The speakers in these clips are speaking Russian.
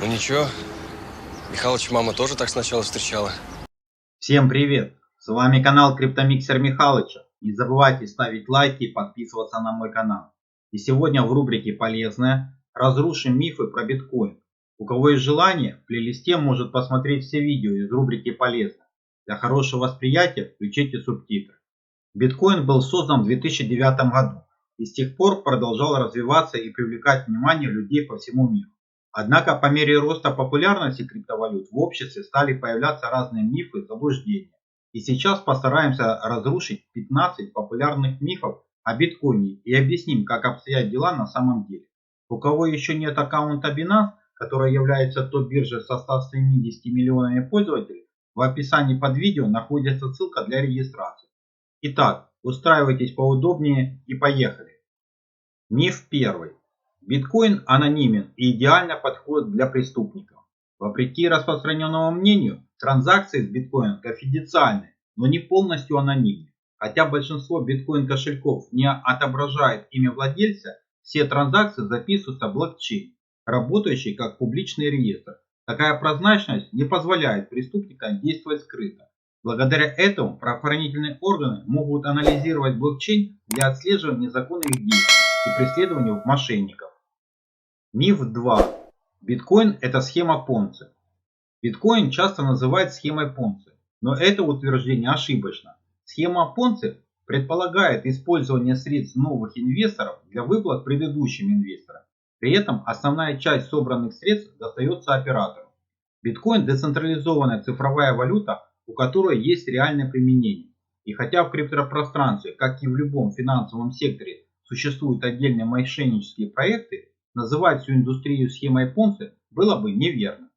Ну ничего, Михалыч мама тоже так сначала встречала. Всем привет! С вами канал Криптомиксер Михалыча. Не забывайте ставить лайки и подписываться на мой канал. И сегодня в рубрике «Полезное» разрушим мифы про биткоин. У кого есть желание, в плейлисте может посмотреть все видео из рубрики «Полезно». Для хорошего восприятия включите субтитры. Биткоин был создан в 2009 году и с тех пор продолжал развиваться и привлекать внимание людей по всему миру. Однако по мере роста популярности криптовалют в обществе стали появляться разные мифы и заблуждения. И сейчас постараемся разрушить 15 популярных мифов о биткоине и объясним, как обстоят дела на самом деле. У кого еще нет аккаунта Binance, которая является топ-биржей со 170 миллионами пользователей, в описании под видео находится ссылка для регистрации. Итак, устраивайтесь поудобнее и поехали. Миф первый. Биткоин анонимен и идеально подходит для преступников. Вопреки распространенному мнению, транзакции с биткоином конфиденциальны, но не полностью анонимны. Хотя большинство биткоин-кошельков не отображает имя владельца, все транзакции записываются в блокчейн, работающий как публичный реестр. Такая прозрачность не позволяет преступникам действовать скрыто. Благодаря этому правоохранительные органы могут анализировать блокчейн для отслеживания незаконных действий и преследованию мошенников. Миф 2. Биткоин – это схема Понци. Биткоин часто называют схемой Понци, но это утверждение ошибочно. Схема Понци предполагает использование средств новых инвесторов для выплат предыдущим инвесторам. При этом основная часть собранных средств достается оператору. Биткоин – децентрализованная цифровая валюта, у которой есть реальное применение. И хотя в криптопространстве, как и в любом финансовом секторе, существуют отдельные мошеннические проекты, называть всю индустрию схемой Понци было бы неверно.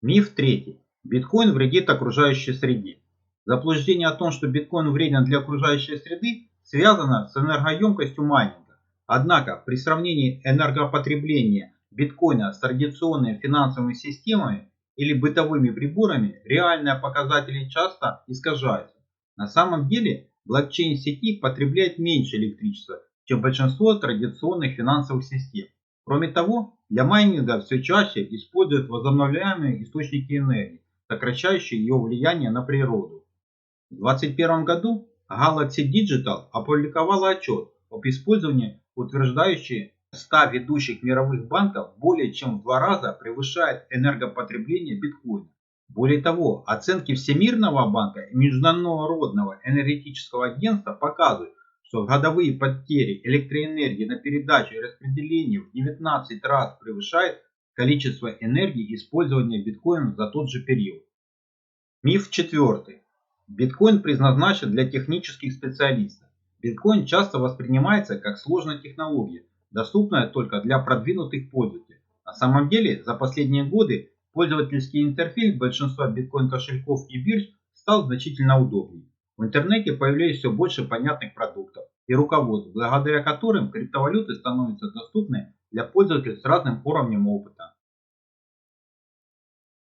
Миф третий. Биткоин вредит окружающей среде. Заблуждение о том, что биткоин вреден для окружающей среды, связано с энергоемкостью майнинга. Однако при сравнении энергопотребления биткоина с традиционными финансовыми системами или бытовыми приборами, реальные показатели часто искажаются. На самом деле блокчейн сети потребляет меньше электричества, чем большинство традиционных финансовых систем. Кроме того, для майнинга все чаще используют возобновляемые источники энергии, сокращающие ее влияние на природу. В 2021 году Galaxy Digital опубликовала отчет об использовании, утверждающий 100 ведущих мировых банков более чем в 2 раза превышает энергопотребление биткоина. Более того, оценки Всемирного банка и Международного энергетического агентства показывают, что годовые потери электроэнергии на передачу и распределение в 19 раз превышает количество энергии использования биткоина за тот же период. Миф четвертый. Биткоин предназначен для технических специалистов. Биткоин часто воспринимается как сложная технология, доступная только для продвинутых пользователей. На самом деле, за последние годы пользовательский интерфейс большинства биткоин-кошельков и бирж стал значительно удобнее. В интернете появилось все больше понятных продуктов и руководств, благодаря которым криптовалюты становятся доступны для пользователей с разным уровнем опыта.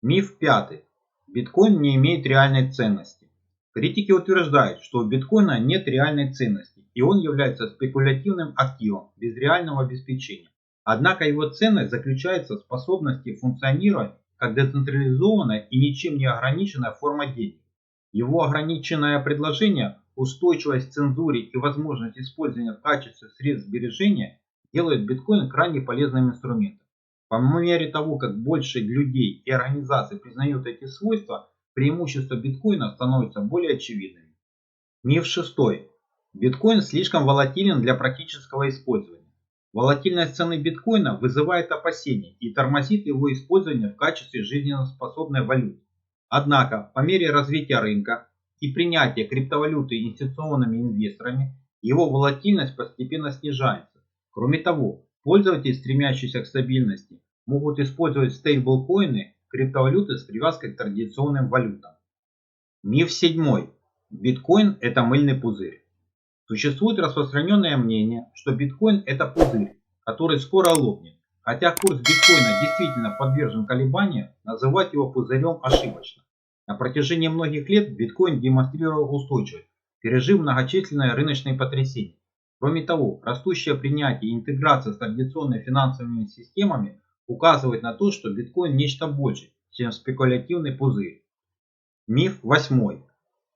Миф пятый. Биткоин не имеет реальной ценности. Критики утверждают, что у биткоина нет реальной ценности, и он является спекулятивным активом без реального обеспечения. Однако его ценность заключается в способности функционировать как децентрализованная и ничем не ограниченная форма денег. Его ограниченное предложение, устойчивость к цензуре и возможность использования в качестве средств сбережения делают биткоин крайне полезным инструментом. По мере того, как больше людей и организаций признают эти свойства, преимущества биткоина становятся более очевидными. Миф шестой. Биткоин слишком волатилен для практического использования. Волатильность цены биткоина вызывает опасения и тормозит его использование в качестве жизнеспособной валюты. Однако, по мере развития рынка и принятия криптовалюты институционными инвесторами, его волатильность постепенно снижается. Кроме того, пользователи, стремящиеся к стабильности, могут использовать стейблкоины, криптовалюты с привязкой к традиционным валютам. Миф седьмой. Биткоин – это мыльный пузырь. Существует распространенное мнение, что биткоин – это пузырь, который скоро лопнет. Хотя курс биткоина действительно подвержен колебаниям, называть его пузырем ошибочно. На протяжении многих лет биткоин демонстрировал устойчивость, пережив многочисленные рыночные потрясения. Кроме того, растущее принятие и интеграция с традиционными финансовыми системами указывает на то, что биткоин нечто больше, чем спекулятивный пузырь. Миф 8.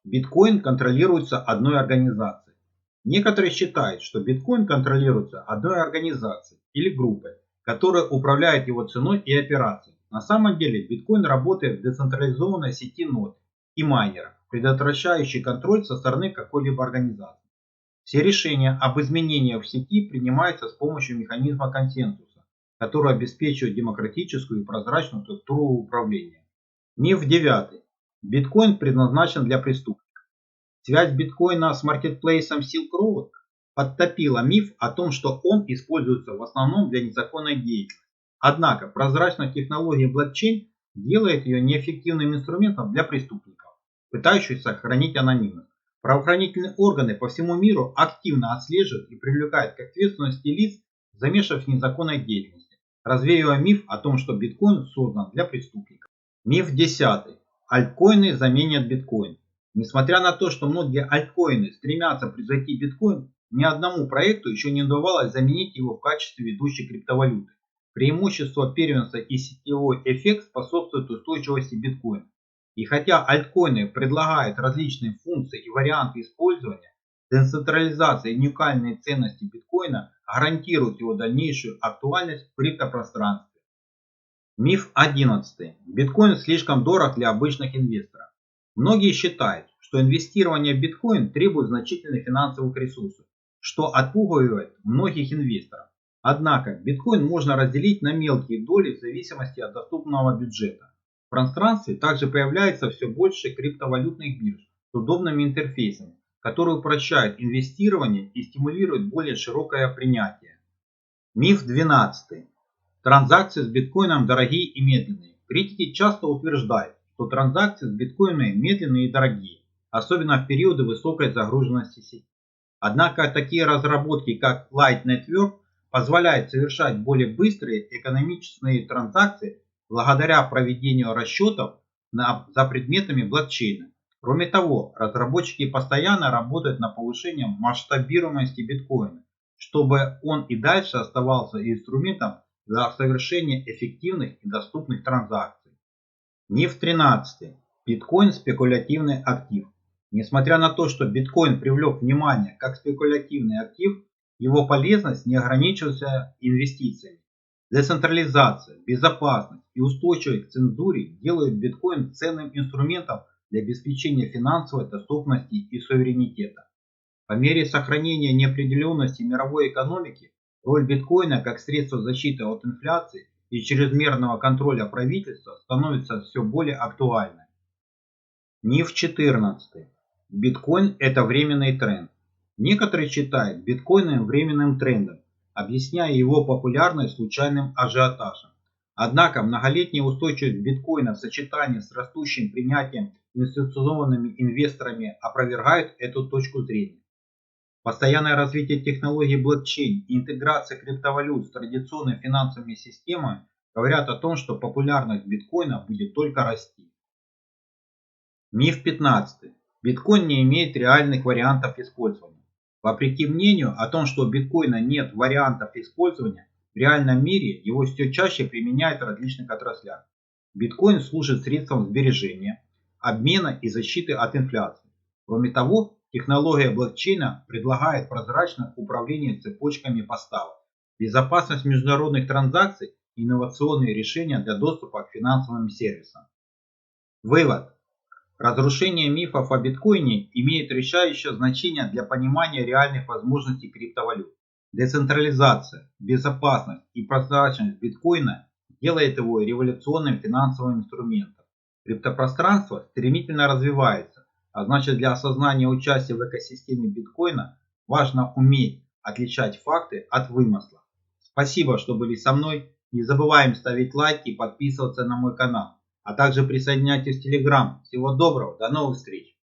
Биткоин контролируется одной организацией. Некоторые считают, что биткоин контролируется одной организацией или группой, которая управляет его ценой и операциями. На самом деле биткоин работает в децентрализованной сети нод и майнеров, предотвращающей контроль со стороны какой-либо организации. Все решения об изменениях в сети принимаются с помощью механизма консенсуса, который обеспечивает демократическую и прозрачную структуру управления. Миф 9. Биткоин предназначен для преступников. Связь биткоина с маркетплейсом Silk Road подтопила миф о том, что он используется в основном для незаконной деятельности. Однако прозрачность технологии блокчейн делает ее неэффективным инструментом для преступников, пытающихся сохранить анонимность. Правоохранительные органы по всему миру активно отслеживают и привлекают к ответственности лиц, замешанных в незаконной деятельности, развеивая миф о том, что биткоин создан для преступников. Миф 10. Альткоины заменят биткоин. Несмотря на то, что многие альткоины стремятся превзойти биткоин, ни одному проекту еще не удавалось заменить его в качестве ведущей криптовалюты. Преимущество первенства и сетевой эффект способствуют устойчивости биткоина. И хотя альткоины предлагают различные функции и варианты использования, децентрализация и уникальные ценности биткоина гарантируют его дальнейшую актуальность в криптопространстве. Миф 11. Биткоин слишком дорог для обычных инвесторов. Многие считают, что инвестирование в биткоин требует значительных финансовых ресурсов, что отпугивает многих инвесторов. Однако биткоин можно разделить на мелкие доли в зависимости от доступного бюджета. В пространстве также появляется все больше криптовалютных бирж с удобными интерфейсами, которые упрощают инвестирование и стимулируют более широкое принятие. Миф 12. Транзакции с биткоином дорогие и медленные. Критики часто утверждают, что транзакции с биткоинами медленные и дорогие, особенно в периоды высокой загруженности сети. Однако такие разработки, как Light Network, позволяют совершать более быстрые экономические транзакции благодаря проведению расчетов за предметами блокчейна. Кроме того, разработчики постоянно работают над повышением масштабируемости биткоина, чтобы он и дальше оставался инструментом для совершения эффективных и доступных транзакций. Миф 13. Биткоин – спекулятивный актив. Несмотря на то, что биткоин привлек внимание как спекулятивный актив, его полезность не ограничивается инвестициями. Децентрализация, безопасность и устойчивость к цензуре делают биткоин ценным инструментом для обеспечения финансовой доступности и суверенитета. По мере сохранения неопределенности мировой экономики, роль биткоина как средство защиты от инфляции и чрезмерного контроля правительства становится все более актуальной. Миф 14. Биткоин – это временный тренд. Некоторые считают биткоин временным трендом, объясняя его популярность случайным ажиотажем. Однако многолетняя устойчивость биткоина в сочетании с растущим принятием институциональными инвесторами опровергают эту точку зрения. Постоянное развитие технологий блокчейн и интеграция криптовалют с традиционными финансовыми системами говорят о том, что популярность биткоина будет только расти. Миф 15. Биткоин не имеет реальных вариантов использования. Вопреки мнению о том, что у биткоина нет вариантов использования, в реальном мире его все чаще применяют в различных отраслях. Биткоин служит средством сбережения, обмена и защиты от инфляции. Кроме того, технология блокчейна предлагает прозрачное управление цепочками поставок, безопасность международных транзакций и инновационные решения для доступа к финансовым сервисам. Вывод. Разрушение мифов о биткоине имеет решающее значение для понимания реальных возможностей криптовалют. Децентрализация, безопасность и прозрачность биткоина делает его революционным финансовым инструментом. Криптопространство стремительно развивается, а значит для осознания участия в экосистеме биткоина важно уметь отличать факты от вымысла. Спасибо, что были со мной. Не забываем ставить лайки и подписываться на мой канал. А также присоединяйтесь в Telegram. Всего доброго, до новых встреч!